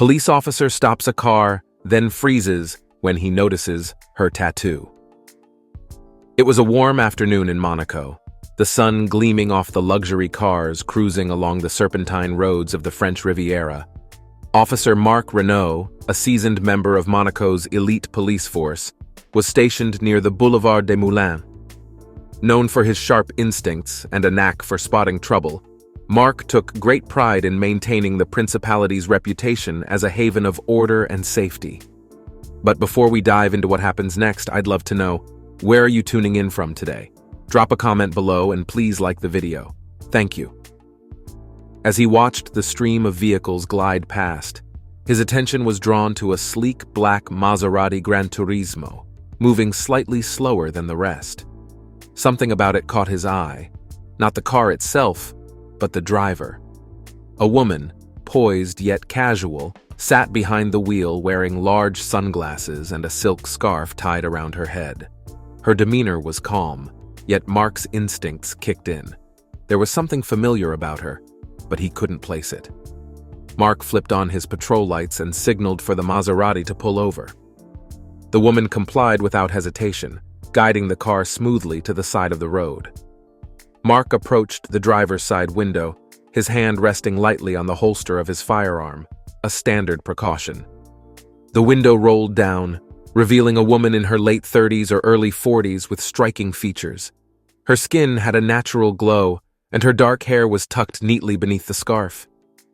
Police officer stops a car, then freezes when he notices her tattoo. It was a warm afternoon in Monaco, the sun gleaming off the luxury cars cruising along the serpentine roads of the French Riviera. Officer Marc Renault, a seasoned member of Monaco's elite police force, was stationed near the Boulevard des Moulins. Known for his sharp instincts and a knack for spotting trouble, Marc took great pride in maintaining the Principality's reputation as a haven of order and safety. But before we dive into what happens next, I'd love to know, where are you tuning in from today? Drop a comment below and please like the video. Thank you. As he watched the stream of vehicles glide past, his attention was drawn to a sleek black Maserati Gran Turismo, moving slightly slower than the rest. Something about it caught his eye, not the car itself, but the driver. A woman, poised yet casual, sat behind the wheel wearing large sunglasses and a silk scarf tied around her head. Her demeanor was calm, yet Mark's instincts kicked in. There was something familiar about her, but he couldn't place it. Mark flipped on his patrol lights and signaled for the Maserati to pull over. The woman complied without hesitation, guiding the car smoothly to the side of the road. Mark approached the driver's side window, his hand resting lightly on the holster of his firearm, a standard precaution. The window rolled down, revealing a woman in her late 30s or early 40s with striking features. Her skin had a natural glow, and her dark hair was tucked neatly beneath the scarf.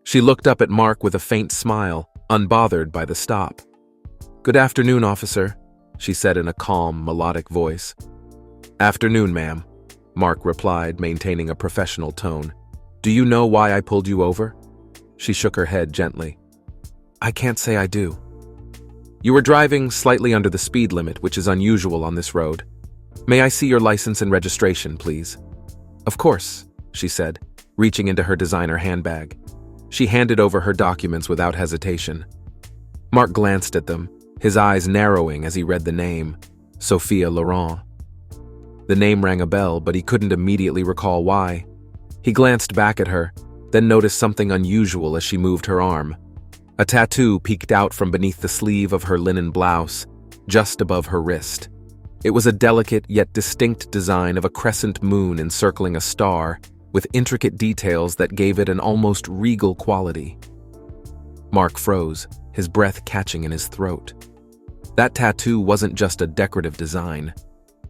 She looked up at Mark with a faint smile, unbothered by the stop. "Good afternoon, officer," she said in a calm, melodic voice. "Afternoon, ma'am," Mark replied, maintaining a professional tone. "Do you know why I pulled you over?" She shook her head gently. "I can't say I do." "You were driving slightly under the speed limit, which is unusual on this road. May I see your license and registration, please?" "Of course," she said, reaching into her designer handbag. She handed over her documents without hesitation. Mark glanced at them, his eyes narrowing as he read the name, Sophia Laurent. The name rang a bell, but he couldn't immediately recall why. He glanced back at her, then noticed something unusual as she moved her arm. A tattoo peeked out from beneath the sleeve of her linen blouse, just above her wrist. It was a delicate yet distinct design of a crescent moon encircling a star, with intricate details that gave it an almost regal quality. Mark froze, his breath catching in his throat. That tattoo wasn't just a decorative design.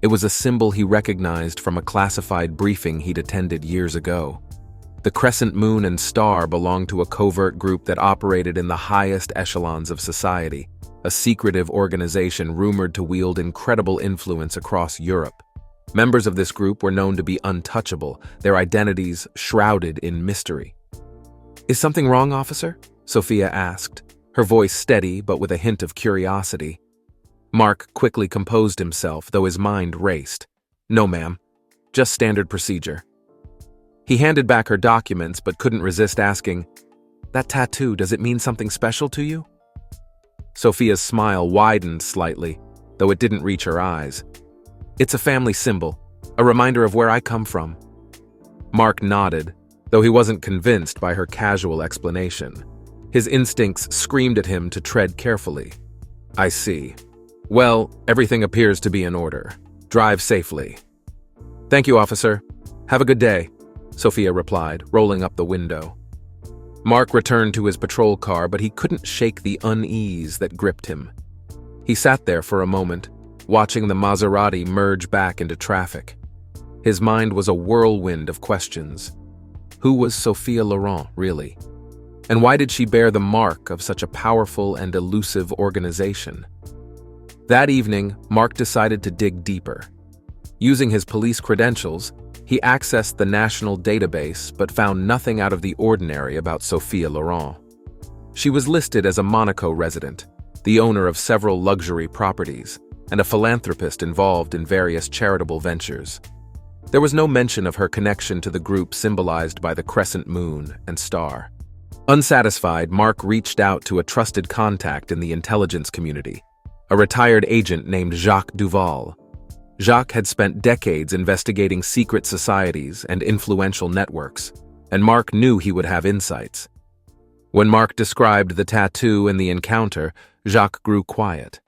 It was a symbol he recognized from a classified briefing he'd attended years ago. The crescent moon and star belonged to a covert group that operated in the highest echelons of society, a secretive organization rumored to wield incredible influence across Europe. Members of this group were known to be untouchable, their identities shrouded in mystery. "Is something wrong, officer?" Sophia asked, her voice steady but with a hint of curiosity. Mark quickly composed himself, though his mind raced. "No, ma'am. Just standard procedure." He handed back her documents but couldn't resist asking, "That tattoo, does it mean something special to you?" Sophia's smile widened slightly, though it didn't reach her eyes. "It's a family symbol, a reminder of where I come from." Mark nodded, though he wasn't convinced by her casual explanation. His instincts screamed at him to tread carefully. "I see. Well, everything appears to be in order. Drive safely." "Thank you, officer. Have a good day," Sophia replied, rolling up the window. Mark returned to his patrol car, but he couldn't shake the unease that gripped him. He sat there for a moment, watching the Maserati merge back into traffic. His mind was a whirlwind of questions. Who was Sophia Laurent, really? And why did she bear the mark of such a powerful and elusive organization? That evening, Mark decided to dig deeper. Using his police credentials, he accessed the national database but found nothing out of the ordinary about Sophia Laurent. She was listed as a Monaco resident, the owner of several luxury properties, and a philanthropist involved in various charitable ventures. There was no mention of her connection to the group symbolized by the crescent moon and star. Unsatisfied, Mark reached out to a trusted contact in the intelligence community, a retired agent named Jacques Duval. Jacques had spent decades investigating secret societies and influential networks, and Mark knew he would have insights. When Mark described the tattoo and the encounter, Jacques grew quiet.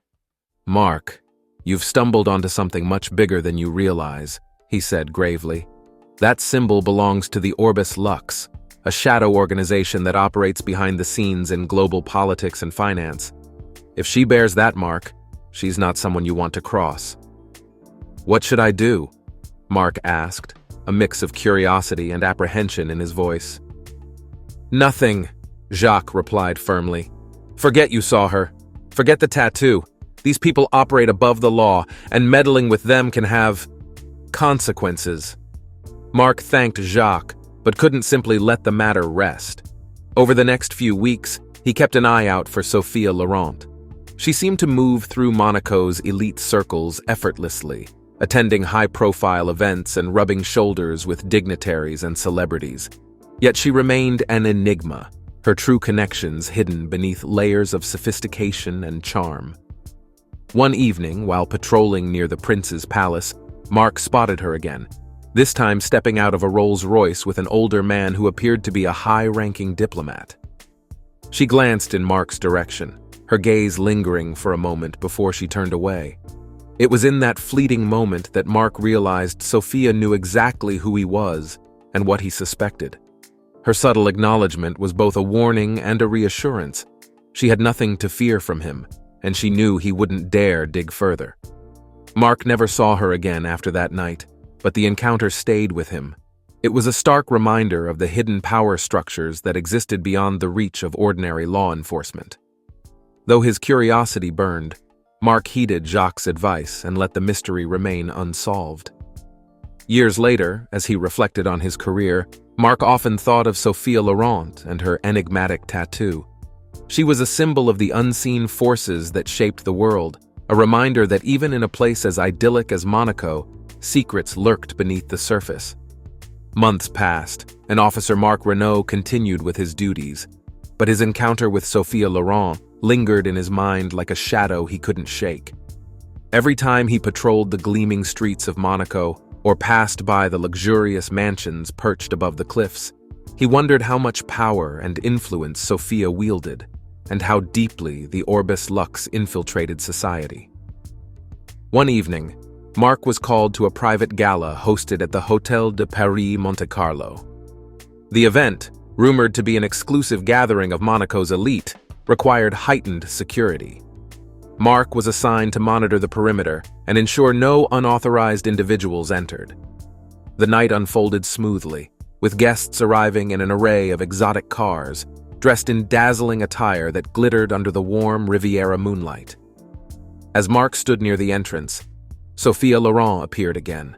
"Mark, you've stumbled onto something much bigger than you realize," he said gravely. "That symbol belongs to the Orbis Lux, a shadow organization that operates behind the scenes in global politics and finance. If she bears that mark, she's not someone you want to cross." "What should I do?" Mark asked, a mix of curiosity and apprehension in his voice. "Nothing," Jacques replied firmly. "Forget you saw her. Forget the tattoo. These people operate above the law, and meddling with them can have consequences." Mark thanked Jacques, but couldn't simply let the matter rest. Over the next few weeks, he kept an eye out for Sophia Laurent. She seemed to move through Monaco's elite circles effortlessly, attending high-profile events and rubbing shoulders with dignitaries and celebrities. Yet she remained an enigma, her true connections hidden beneath layers of sophistication and charm. One evening, while patrolling near the prince's palace, Mark spotted her again, this time stepping out of a Rolls-Royce with an older man who appeared to be a high-ranking diplomat. She glanced in Mark's direction, her gaze lingering for a moment before she turned away. It was in that fleeting moment that Mark realized Sophia knew exactly who he was and what he suspected. Her subtle acknowledgement was both a warning and a reassurance. She had nothing to fear from him, and she knew he wouldn't dare dig further. Mark never saw her again after that night, but the encounter stayed with him. It was a stark reminder of the hidden power structures that existed beyond the reach of ordinary law enforcement. Though his curiosity burned, Mark heeded Jacques' advice and let the mystery remain unsolved. Years later, as he reflected on his career, Mark often thought of Sophia Laurent and her enigmatic tattoo. She was a symbol of the unseen forces that shaped the world, a reminder that even in a place as idyllic as Monaco, secrets lurked beneath the surface. Months passed, and Officer Marc Renaud continued with his duties, but his encounter with Sophia Laurent lingered in his mind like a shadow he couldn't shake. Every time he patrolled the gleaming streets of Monaco or passed by the luxurious mansions perched above the cliffs, he wondered how much power and influence Sophia wielded, and how deeply the Orbis Lux infiltrated society. One evening, Mark was called to a private gala hosted at the Hôtel de Paris Monte Carlo. The event, rumored to be an exclusive gathering of Monaco's elite, required heightened security. Mark was assigned to monitor the perimeter and ensure no unauthorized individuals entered. The night unfolded smoothly, with guests arriving in an array of exotic cars, dressed in dazzling attire that glittered under the warm Riviera moonlight. As Mark stood near the entrance, Sophia Laurent appeared again.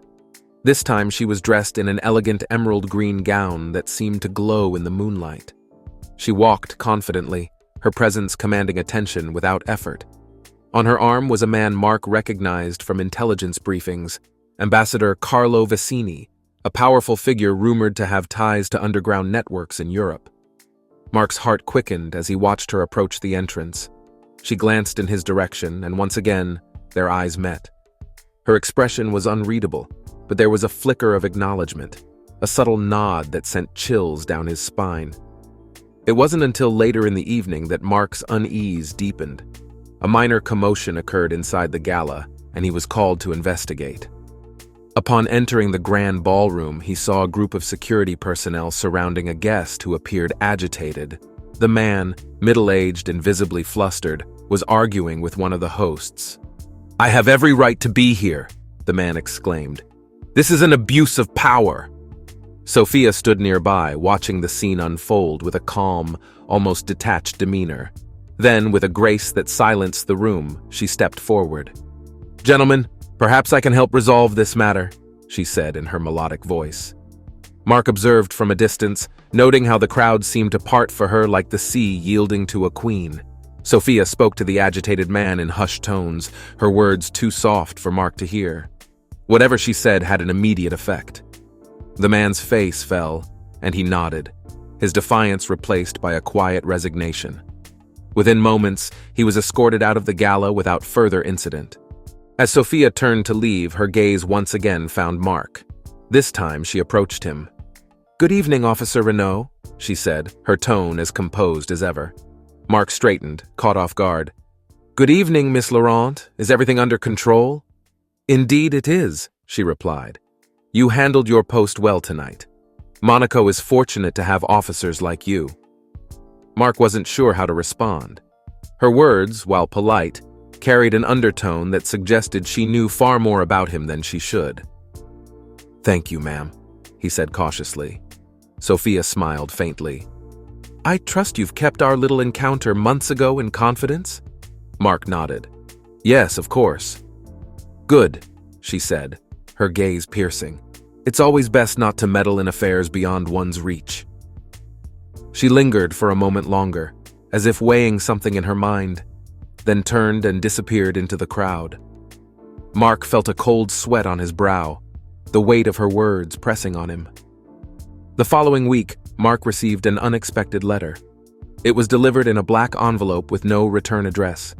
This time she was dressed in an elegant emerald green gown that seemed to glow in the moonlight. She walked confidently, her presence commanding attention without effort. On her arm was a man Mark recognized from intelligence briefings, Ambassador Carlo Vicini, a powerful figure rumored to have ties to underground networks in Europe. Mark's heart quickened as he watched her approach the entrance. She glanced in his direction, and once again, their eyes met. Her expression was unreadable, but there was a flicker of acknowledgement, a subtle nod that sent chills down his spine. It wasn't until later in the evening that Mark's unease deepened. A minor commotion occurred inside the gala, and he was called to investigate. Upon entering the grand ballroom, he saw a group of security personnel surrounding a guest who appeared agitated. The man, middle-aged and visibly flustered, was arguing with one of the hosts. "I have every right to be here," the man exclaimed. "This is an abuse of power." Sophia stood nearby, watching the scene unfold with a calm, almost detached demeanor. Then, with a grace that silenced the room, she stepped forward. "Gentlemen, perhaps I can help resolve this matter," she said in her melodic voice. Mark observed from a distance, noting how the crowd seemed to part for her like the sea yielding to a queen. Sophia spoke to the agitated man in hushed tones, her words too soft for Mark to hear. Whatever she said had an immediate effect. The man's face fell, and he nodded, his defiance replaced by a quiet resignation. Within moments, he was escorted out of the gala without further incident. As Sophia turned to leave, her gaze once again found Mark. This time, she approached him. "Good evening, Officer Renault," she said, her tone as composed as ever. Mark straightened, caught off guard. "Good evening, Miss Laurent. Is everything under control?" "Indeed it is," she replied. "You handled your post well tonight. Monaco is fortunate to have officers like you." Mark wasn't sure how to respond. Her words, while polite, carried an undertone that suggested she knew far more about him than she should. "Thank you, ma'am," he said cautiously. Sophia smiled faintly. "I trust you've kept our little encounter months ago in confidence?" Mark nodded. "Yes, of course." "Good," she said, her gaze piercing. "It's always best not to meddle in affairs beyond one's reach." She lingered for a moment longer, as if weighing something in her mind, then turned and disappeared into the crowd. Mark felt a cold sweat on his brow, the weight of her words pressing on him. The following week, Mark received an unexpected letter. It was delivered in a black envelope with no return address.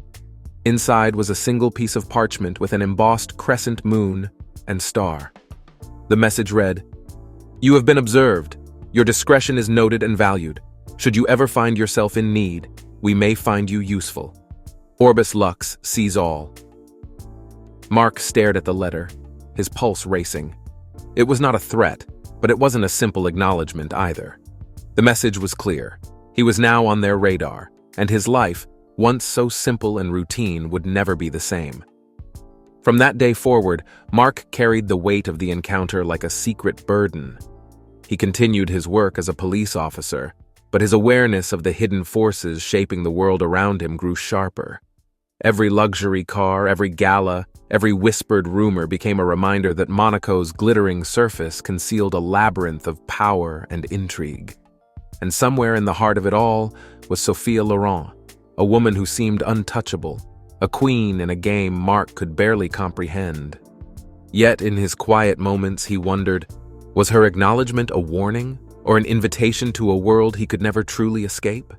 Inside was a single piece of parchment with an embossed crescent moon and star. The message read, "You have been observed. Your discretion is noted and valued. Should you ever find yourself in need, we may find you useful. Orbis Lux sees all." Mark stared at the letter, his pulse racing. It was not a threat, but it wasn't a simple acknowledgement either. The message was clear. He was now on their radar, and his life, once so simple and routine, would never be the same. From that day forward, Mark carried the weight of the encounter like a secret burden. He continued his work as a police officer, but his awareness of the hidden forces shaping the world around him grew sharper. Every luxury car, every gala, every whispered rumor became a reminder that Monaco's glittering surface concealed a labyrinth of power and intrigue. And somewhere in the heart of it all was Sophia Laurent, a woman who seemed untouchable, a queen in a game Mark could barely comprehend. Yet in his quiet moments he wondered, was her acknowledgement a warning or an invitation to a world he could never truly escape?